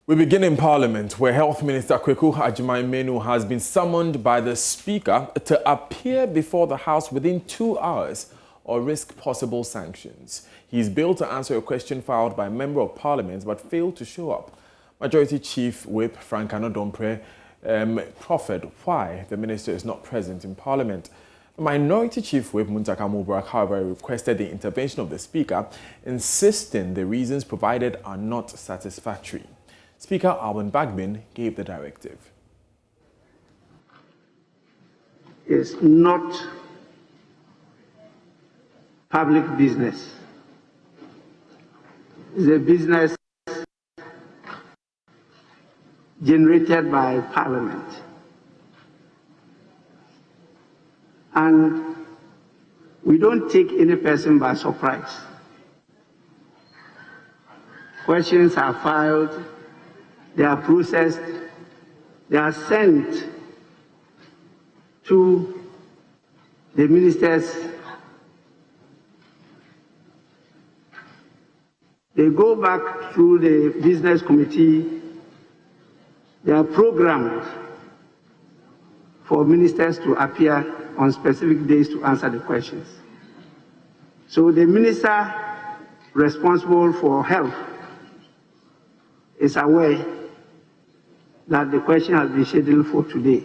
We begin in Parliament, where Health Minister Kweku Agyemang-Manu has been summoned by the Speaker to appear before the House within 2 hours or risk possible sanctions. He is billed to answer a question filed by a Member of Parliament but failed to show up. Majority Chief Whip Frank Anodompre proffered why the Minister is not present in Parliament. Minority Chief Whip Muntaka Mubarak, however, requested the intervention of the Speaker, insisting the reasons provided are not satisfactory. Speaker Alban Bagbin gave the directive. It's not public business. It's a business generated by Parliament. And we don't take any person by surprise. Questions are filed, they are processed, they are sent to the ministers. They go back through the business committee. They are programmed for ministers to appear on specific days to answer the questions. So the minister responsible for health is aware that the question has been scheduled for today.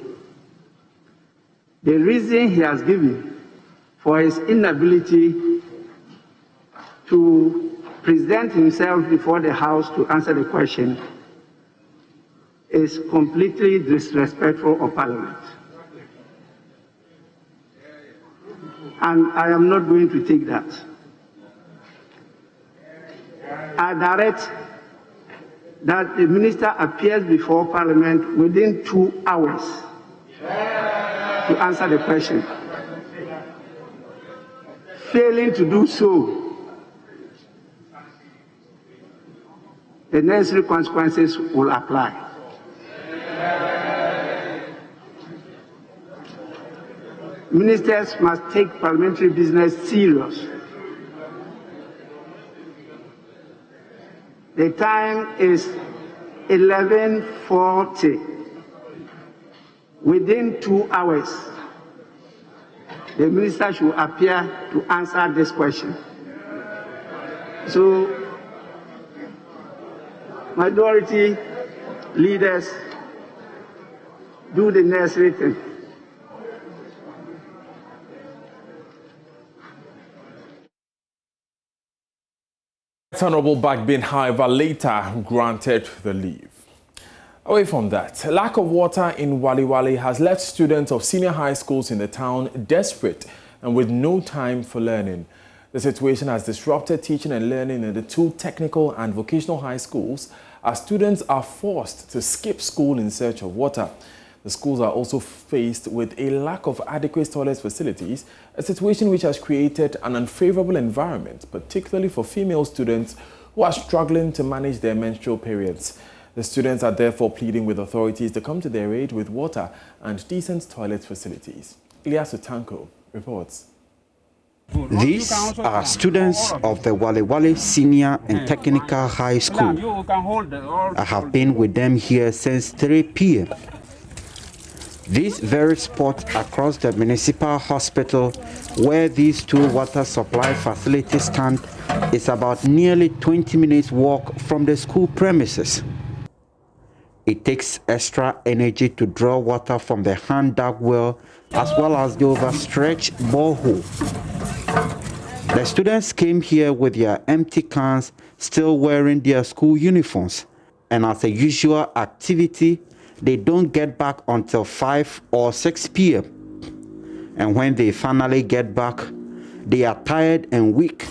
The reason he has given for his inability to present himself before the House to answer the question is completely disrespectful of Parliament. And I am not going to take that. I direct that the minister appears before Parliament within 2 hours to answer the question. Failing to do so, the necessary consequences will apply. Ministers must take parliamentary business serious. The time is 11:40. Within 2 hours, the minister should appear to answer this question. So, majority leaders, do the necessary thing. Honorable Bagbin, however, later granted the leave. Away from that, lack of water in Wali Wali has left students of senior high schools in the town desperate and with no time for learning. The situation has disrupted teaching and learning in the two technical and vocational high schools as students are forced to skip school in search of water. The schools are also faced with a lack of adequate toilet facilities, a situation which has created an unfavorable environment, particularly for female students who are struggling to manage their menstrual periods. The students are therefore pleading with authorities to come to their aid with water and decent toilet facilities. Ilyasu Tanko reports. These are students of the Wali Wali Senior and Technical High School. I have been with them here since 3 p.m. This very spot across the municipal hospital where these two water supply facilities stand is about nearly 20 minutes walk from the school premises. It takes extra energy to draw water from the hand-dug well as well as the overstretched borehole. The students came here with their empty cans, still wearing their school uniforms, and as a usual activity, they don't get back until 5 or 6 p.m. And when they finally get back, they are tired and weak.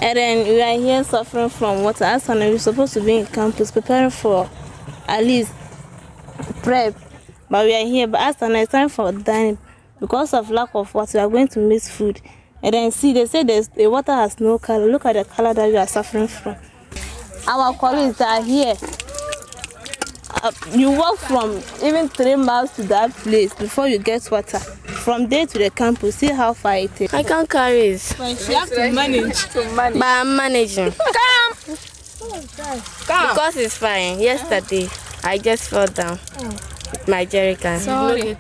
And then we are here suffering from water. As we're supposed to be in campus preparing for at least prep, but we are here. But as it's time for dining, because of lack of water, we are going to miss food. And then see, they say the water has no color. Look at the color that we are suffering from. Our colleagues are here. You walk from even 3 miles to that place before you get water. From there to the campus, see how far it is. I can't carry it. You have to manage. But I'm managing. Come! Because it's fine. Yesterday, I just fell down with my jerry can. Sorry.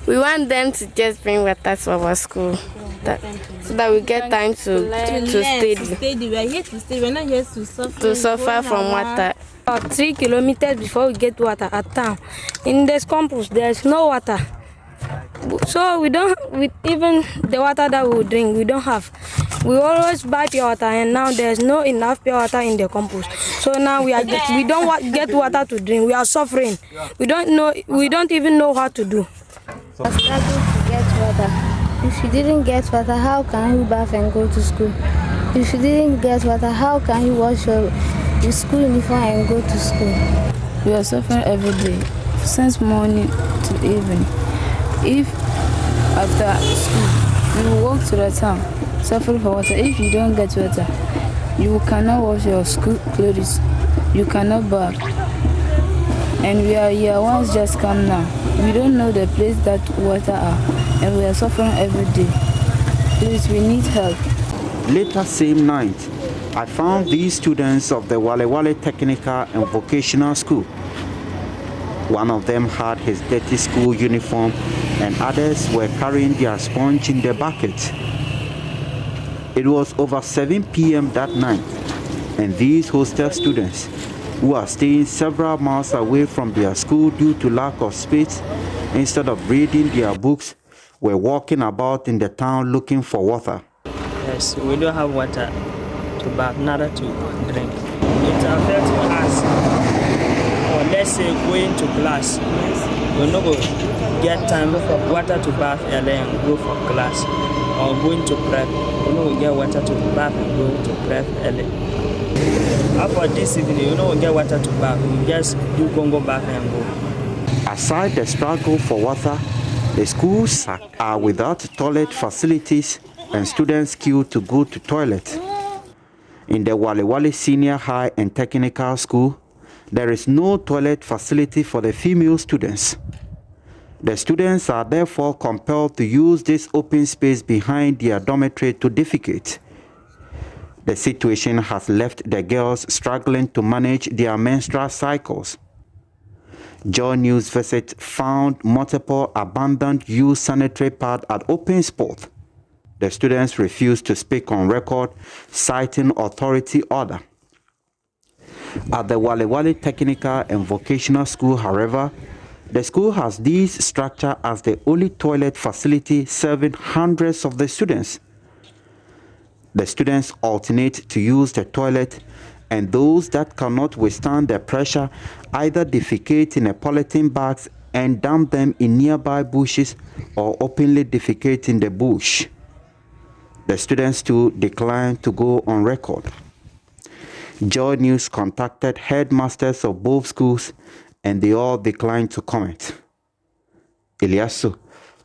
We want them to just bring water to our school, so that we get time to study. We are here to study. We're not here to suffer. To suffer from water. About 3 kilometers before we get water at town. In this campus, there's no water. So even the water that we drink, we don't have. We always buy pure water, and now there's no enough pure water in the campus. So now we don't get water to drink. We are suffering. We don't even know what to do. We're struggling to get water. If you didn't get water, how can you bath and go to school? If you didn't get water, how can you wash your school uniform and go to school? We are suffering every day, since morning to evening. If after school you walk to the town, suffering for water, if you don't get water, you cannot wash your school clothes, you cannot bath. And we are here once just come now. We don't know the place that water are, and we are suffering every day. Please, we need help. Later same night, I found these students of the Wale Wale Technical and Vocational School. One of them had his dirty school uniform, and others were carrying their sponge in their bucket. It was over 7 p.m. that night, and these hostel students, who are staying several miles away from their school due to lack of space, instead of reading their books, were walking about in the town looking for water. Yes, we don't have water to bath, neither to drink. It affects us. Or let's say going to class, we're not going to get time for water to bath early and go for class. Or going to prep, we're not going to get water to bath and go to prep early. After this evening, you know, we get water to bath. We just do go back and go. Aside the struggle for water, the schools are without toilet facilities and students queue to go to toilet. In the Wale Wale Senior High and Technical School, there is no toilet facility for the female students. The students are therefore compelled to use this open space behind their dormitory to defecate. The situation has left the girls struggling to manage their menstrual cycles. Joy News Visit found multiple abandoned used sanitary pads at open spot. The students refused to speak on record, citing authority order. At the Wale Wale Technical and Vocational School, however, the school has this structure as the only toilet facility serving hundreds of the students. The students alternate to use the toilet, and those that cannot withstand the pressure either defecate in a polythene bags and dump them in nearby bushes or openly defecate in the bush. The students too decline to go on record. Joy News contacted headmasters of both schools, and they all declined to comment. Eliasu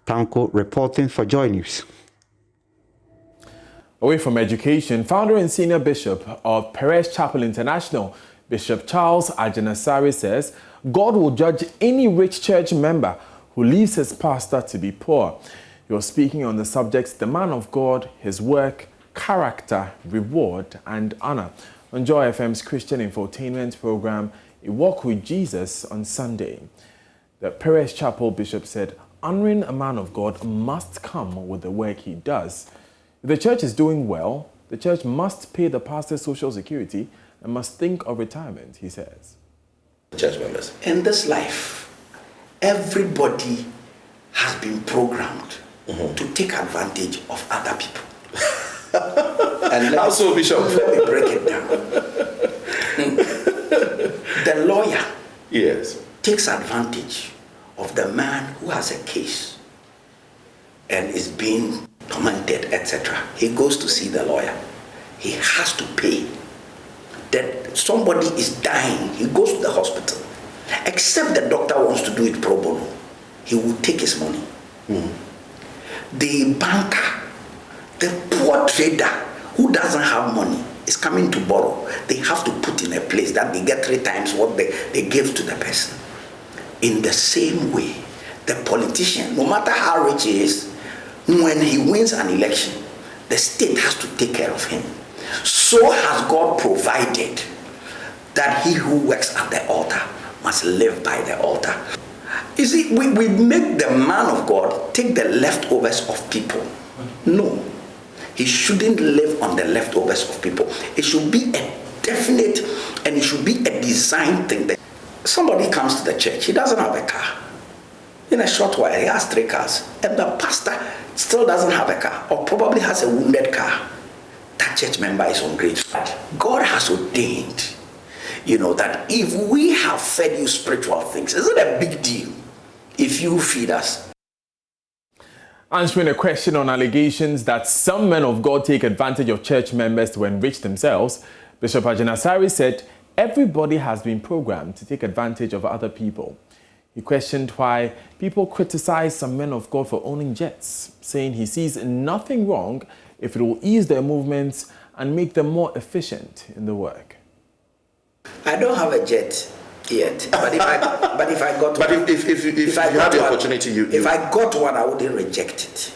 Tanko reporting for Joy News. Away from education, founder and senior bishop of Perez Chapel International, Bishop Charles Ajanasari, says God will judge any rich church member who leaves his pastor to be poor. He was speaking on the subjects the man of God, his work, character, reward, and honor on Joy FM's Christian infotainment program, A Walk with Jesus, on Sunday. The Perez Chapel bishop said honoring a man of God must come with the work he does. If the church is doing well, the church must pay the pastor's social security and must think of retirement, he says. Church members, in this life, everybody has been programmed to take advantage of other people. And also, Bishop, let me break it down. The lawyer takes advantage of the man who has a case and is being tormented, etc. He goes to see the lawyer. He has to pay. That somebody is dying, he goes to the hospital. Except the doctor wants to do it pro bono, he will take his money. The banker, the poor trader who doesn't have money is coming to borrow. They have to put in a place that they get 3 times what they give to the person. In the same way, the politician, no matter how rich he is, when he wins an election, the state has to take care of him. So has God provided that he who works at the altar must live by the altar. You see, we make the man of God take the leftovers of people. No, he shouldn't live on the leftovers of people. It should be a definite, and it should be a design thing. That somebody comes to the church, he doesn't have a car. In a short while, he has 3 cars, and the pastor still doesn't have a car, or probably has a wounded car. That church member is ungrateful. God has ordained, that if we have fed you spiritual things, is it a big deal if you feed us? Answering a question on allegations that some men of God take advantage of church members to enrich themselves, Bishop Ajanasari said everybody has been programmed to take advantage of other people. He questioned why people criticize some men of God for owning jets, saying he sees nothing wrong if it will ease their movements and make them more efficient in the work. I don't have a jet yet, but if I got one, if I had the opportunity, if I got one, I wouldn't reject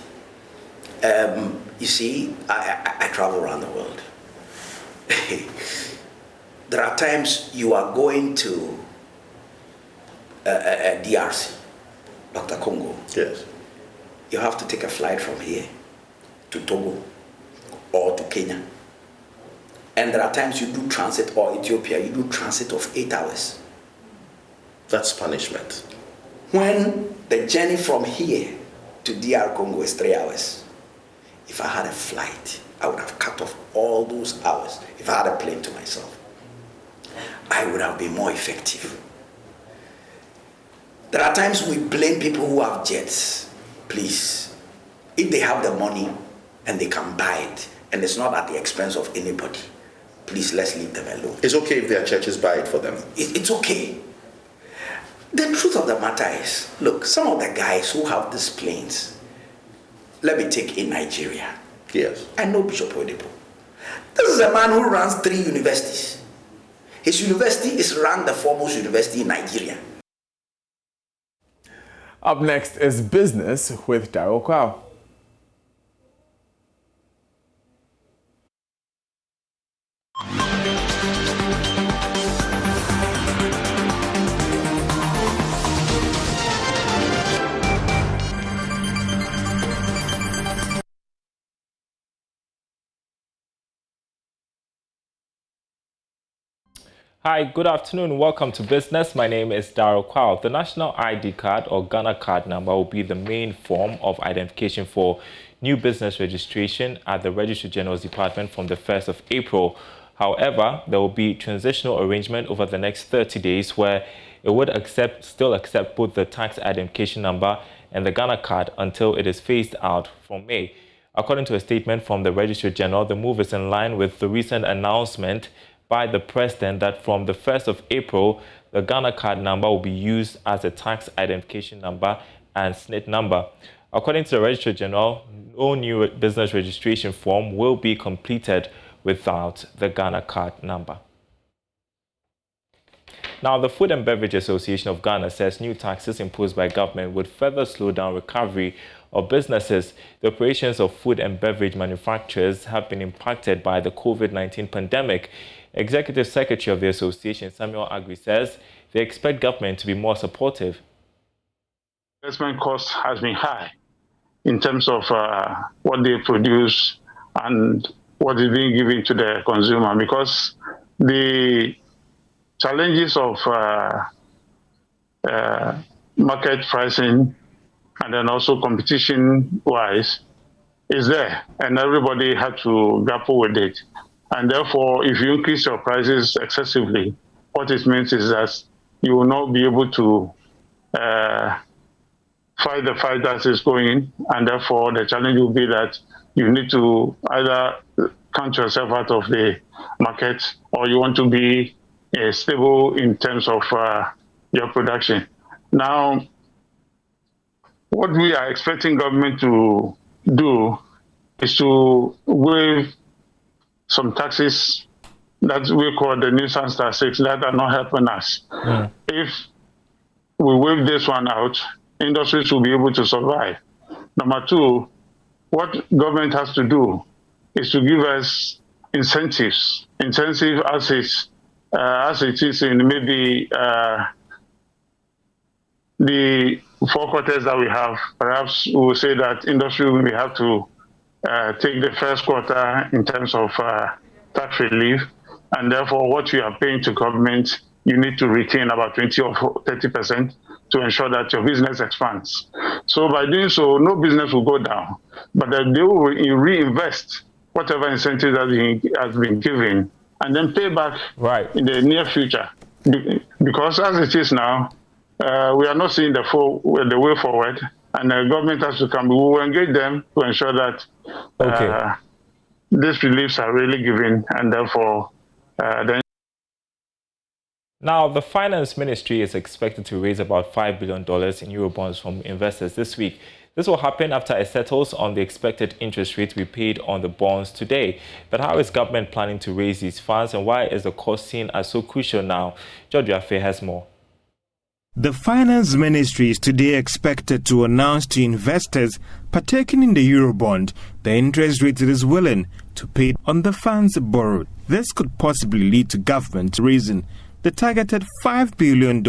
it. You see, I travel around the world. There are times you are going to a DRC, Dr. Congo. Yes. You have to take a flight from here to Togo or to Kenya. And there are times you do transit, or Ethiopia, you do transit of 8 hours. That's punishment. When the journey from here to DR Congo is 3 hours, if I had a flight, I would have cut off all those hours. If I had a plane to myself, I would have been more effective. There are times we blame people who have jets. Please, if they have the money and they can buy it, and it's not at the expense of anybody, please, let's leave them alone. It's okay if their churches buy it for them. It's okay. The truth of the matter is, look, some of the guys who have these planes, let me take in Nigeria. Yes. I know Bishop Oedipo. This is a man who runs 3 universities. His university is ranked the foremost university in Nigeria. Up next is Business with Daryl Kwao. Hi, good afternoon. Welcome to Business. My name is Daryl Kwao. The National ID card or Ghana card number will be the main form of identification for new business registration at the Registrar General's Department from the 1st of April. However, there will be transitional arrangement over the next 30 days where it would still accept both the tax identification number and the Ghana card until it is phased out from May. According to a statement from the Registrar General, the move is in line with the recent announcement by the President that from the 1st of April, the Ghana card number will be used as a tax identification number and SNIT number. According to the Registrar General, no new business registration form will be completed without the Ghana card number. Now, the Food and Beverage Association of Ghana says new taxes imposed by government would further slow down recovery of businesses. The operations of food and beverage manufacturers have been impacted by the COVID-19 pandemic. Executive Secretary of the association, Samuel Agri, says they expect government to be more supportive. Investment cost has been high in terms of what they produce and what is being given to the consumer, because the challenges of market pricing and then also competition-wise is there, and everybody had to grapple with it. And therefore, if you increase your prices excessively, what it means is that you will not be able to fight the fight that is going, and therefore the challenge will be that you need to either count yourself out of the market or you want to be stable in terms of your production. Now, what we are expecting government to do is to waive some taxes that we call the nuisance taxes that are not helping us. If we waive this one out, industries will be able to survive. Number two, what government has to do is to give us incentives as is as it is in maybe the 4 quarters that we have, perhaps we will say that industry will have to take the first quarter in terms of tax relief, and therefore what you are paying to government, you need to retain about 20 or 30% to ensure that your business expands. So by doing so, no business will go down, but then they will reinvest whatever incentive that has been given and then pay back in the near future. Because as it is now, we are not seeing the way forward, and the government has to come. We will engage them to ensure that these reliefs are really given, and therefore then. Now, the Finance Ministry is expected to raise about $5 billion in Eurobonds from investors this week. This will happen after it settles on the expected interest rate we paid on the bonds today. But how is government planning to raise these funds, and why is the cost seen as so crucial now? George Afe has more. The Finance Ministry is today expected to announce to investors partaking in the Eurobond the interest rate it is willing to pay on the funds borrowed. This could possibly lead to government raising the targeted $5 billion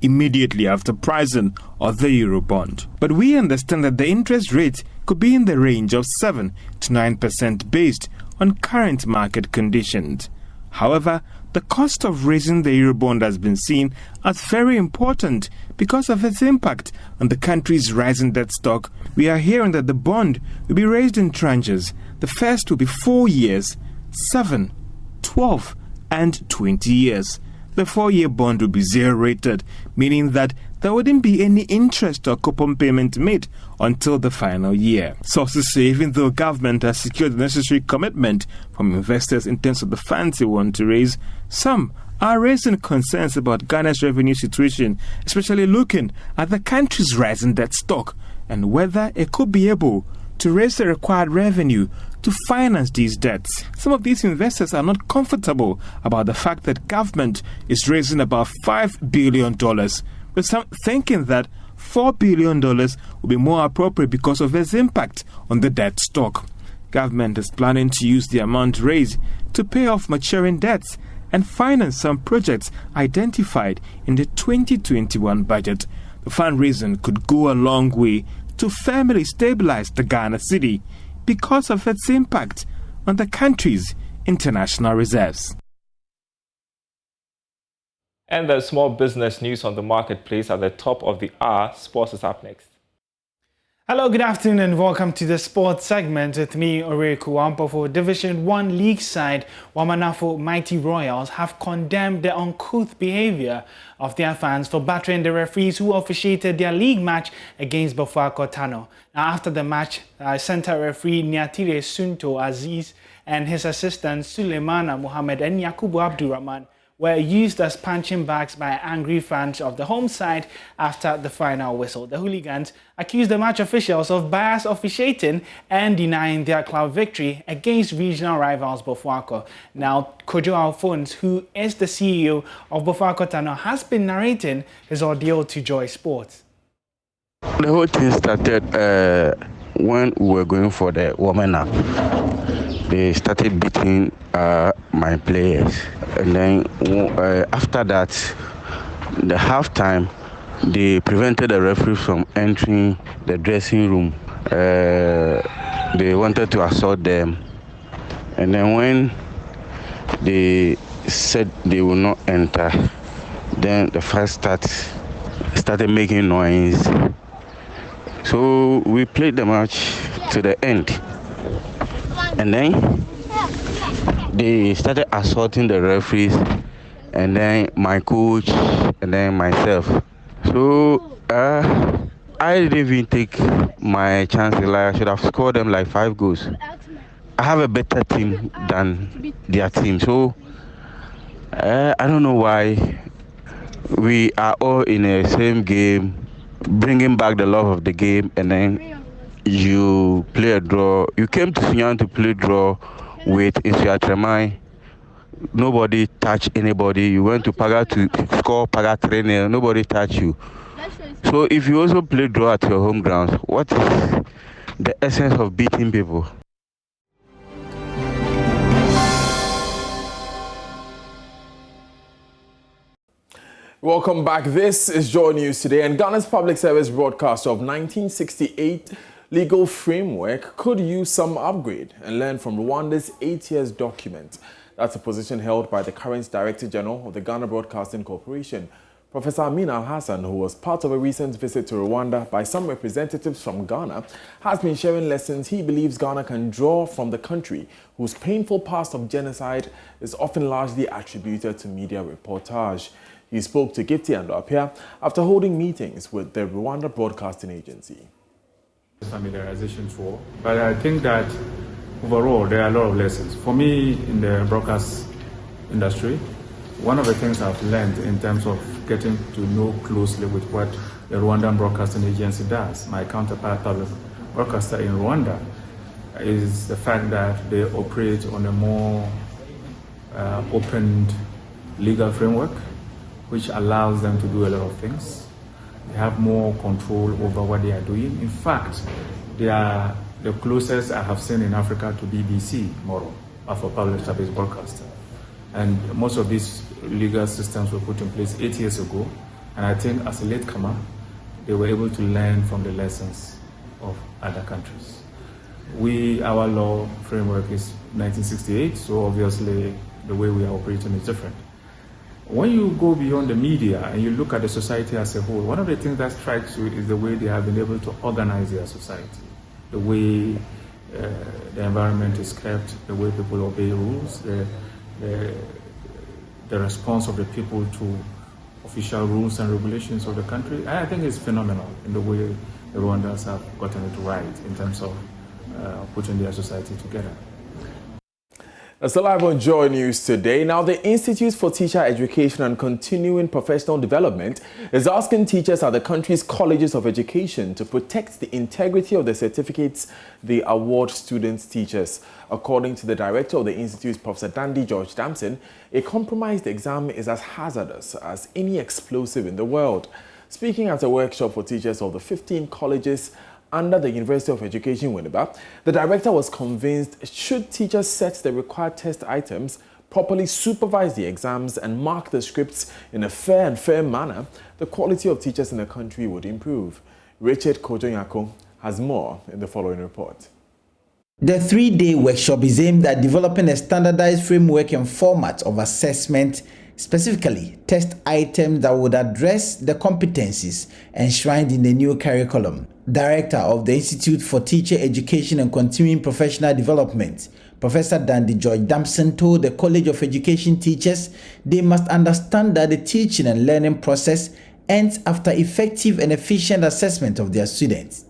immediately after pricing of the Eurobond. But we understand that the interest rate could be in the range of 7 to 9% based on current market conditions. However, the cost of raising the Eurobond has been seen as very important because of its impact on the country's rising debt stock. We are hearing that the bond will be raised in tranches. The first will be 4 years, 7, 12, and 20 years. The 4-year bond will be zero-rated, meaning that there wouldn't be any interest or coupon payment made until the final year. Sources say even though government has secured the necessary commitment from investors in terms of the funds they want to raise, some are raising concerns about Ghana's revenue situation, especially looking at the country's rising debt stock and whether it could be able to raise the required revenue to finance these debts. Some of these investors are not comfortable about the fact that government is raising about $5 billion, with some thinking that $4 billion will be more appropriate because of its impact on the debt stock. Government is planning to use the amount raised to pay off maturing debts and finance some projects identified in the 2021 budget. The fundraising could go a long way to firmly stabilize the Ghana cedi because of its impact on the country's international reserves. And the small business news on the marketplace at the top of the hour. Sports is up next. Hello, good afternoon and welcome to the sports segment with me, Ore Kuwampo. For Division 1 League side, Wamanafo Mighty Royals have condemned the uncouth behavior of their fans for battering the referees who officiated their league match against Bofuako Tano. Now, after the match, center referee Niatire Sunto Aziz and his assistants Suleimana Mohammed and Yakubu Abdurrahman were used as punching bags by angry fans of the home side after the final whistle. The hooligans accused the match officials of biased officiating and denying their club victory against regional rivals Bofuako. Now, Kojo Alphonse, who is the CEO of Bofuako Tano, has been narrating his ordeal to Joy Sports. The whole thing started when we were going for the warming up. They started beating my players, and then after that, the halftime, they prevented the referee from entering the dressing room. They wanted to assault them, and then when they said they will not enter, then the first started making noise. So we played the match to the end. And then they started assaulting the referees, and then my coach, and then myself. So I didn't even take my chances. Like I should have scored them like 5 goals. I have a better team than their team. So I don't know why we are all in the same game, bringing back the love of the game, and then you play a draw. You came to Sunyani to play draw with Insuatremai. Nobody touched anybody. You went to Paga to score Paga 3-0. Nobody touched you. So if you also play draw at your home grounds, what is the essence of beating people? Welcome back. This is Joy News Today, and Ghana's public service broadcast of 1968 legal framework could use some upgrade and learn from Rwanda's 8 years document. That's a position held by the current Director General of the Ghana Broadcasting Corporation, Professor Amin Al-Hassan, who was part of a recent visit to Rwanda by some representatives from Ghana, has been sharing lessons he believes Ghana can draw from the country, whose painful past of genocide is often largely attributed to media reportage. He spoke to Gifty and Apia after holding meetings with the Rwanda Broadcasting Agency. Familiarization tour, but I think that overall there are a lot of lessons. For me, in the broadcast industry, one of the things I've learned in terms of getting to know closely with what the Rwandan Broadcasting Agency does, my counterpart public broadcaster in Rwanda, is the fact that they operate on a more opened legal framework, which allows them to do a lot of things. They have more control over what they are doing. In fact, they are the closest I have seen in Africa to BBC model of a public service broadcaster. And most of these legal systems were put in place 8 years ago. And I think as a latecomer, they were able to learn from the lessons of other countries. Our law framework is 1968, so obviously the way we are operating is different. When you go beyond the media and you look at the society as a whole, one of the things that strikes you is the way they have been able to organize their society, the way the environment is kept, the way people obey rules, the response of the people to official rules and regulations of the country. I think it's phenomenal in the way the Rwandans have gotten it right in terms of putting their society together. That's live on Joy News Today. Now, the Institute for Teacher Education and Continuing Professional Development is asking teachers at the country's colleges of education to protect the integrity of the certificates they award students teachers. According to the director of the Institute, Professor Dandy George Damson, a compromised exam is as hazardous as any explosive in the world. Speaking at a workshop for teachers of the 15 colleges under the University of Education, Winneba, the director was convinced should teachers set the required test items, properly supervise the exams and mark the scripts in a fair and fair manner, the quality of teachers in the country would improve. Richard Kojonyako has more in the following report. The three-day workshop is aimed at developing a standardized framework and format of assessment, specifically test items that would address the competencies enshrined in the new curriculum. Director of the Institute for Teacher Education and Continuing Professional Development, Professor Dandy George Damson, told the College of Education teachers they must understand that the teaching and learning process ends after effective and efficient assessment of their students.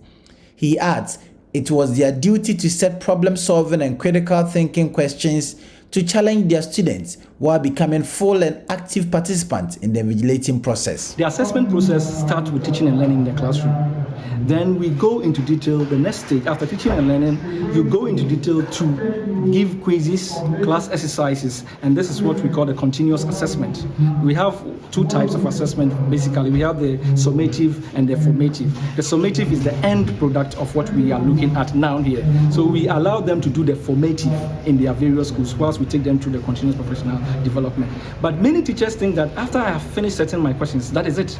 He adds it was their duty to set problem-solving and critical thinking questions to challenge their students while becoming full and active participants in the invigilating process. The assessment process starts with teaching and learning in the classroom. Then we go into detail. The next stage, after teaching and learning, you go into detail to give quizzes, class exercises, and this is what we call the continuous assessment. We have two types of assessment, basically. We have the summative and the formative. The summative is the end product of what we are looking at now here. So we allow them to do the formative in their various schools whilst we take them through the continuous professional development. But many teachers think that after I have finished setting my questions, that is it.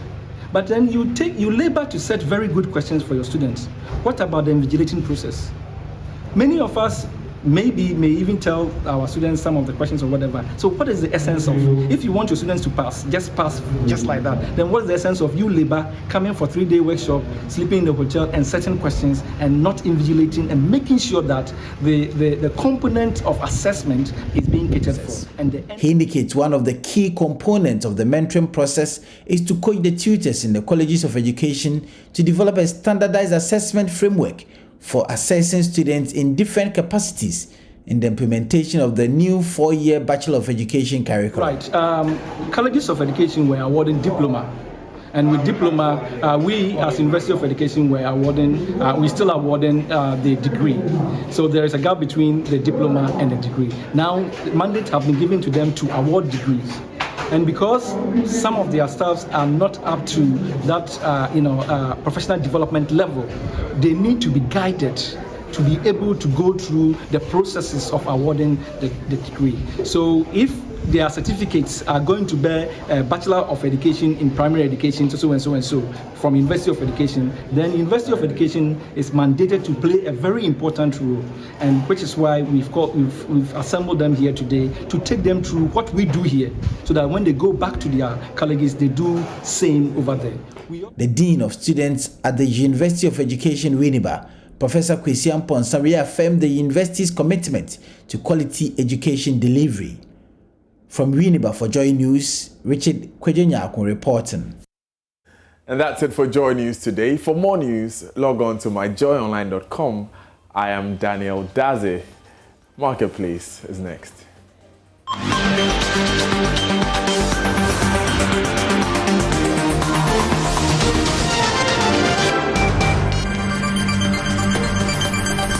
But then you labor to set very good questions for your students. What about the invigilating process? Many of us may even tell our students some of the questions or whatever. So what is the essence of, if you want your students to pass just like that, then what's the essence of you labor coming for 3-day workshop, sleeping in the hotel and setting questions and not invigilating and making sure that the component of assessment is being catered for. And he indicates one of the key components of the mentoring process is to coach the tutors in the colleges of education to develop a standardized assessment framework for assessing students in different capacities in the implementation of the new 4-year Bachelor of Education curriculum. Right. Colleges of Education were awarding diploma. And with diploma, we as University of Education we're still awarding the degree. So there is a gap between the diploma and the degree. Now, mandates have been given to them to award degrees. And because some of their staffs are not up to that professional development level, they need to be guided to be able to go through the processes of awarding the degree. So if their certificates are going to bear a Bachelor of Education in Primary Education, so and so and so, from University of Education, then University of Education is mandated to play a very important role, and which is why we've assembled them here today to take them through what we do here, so that when they go back to their colleges, they do same over there. The Dean of Students at the University of Education, Winneba, Professor Kwesi Amponsah, reaffirmed the university's commitment to quality education delivery. From Winneba for Joy News, Richard Kwejenyakun reporting. And that's it for Joy News today. For more news, log on to myjoyonline.com. I am Daniel Daze. Marketplace is next.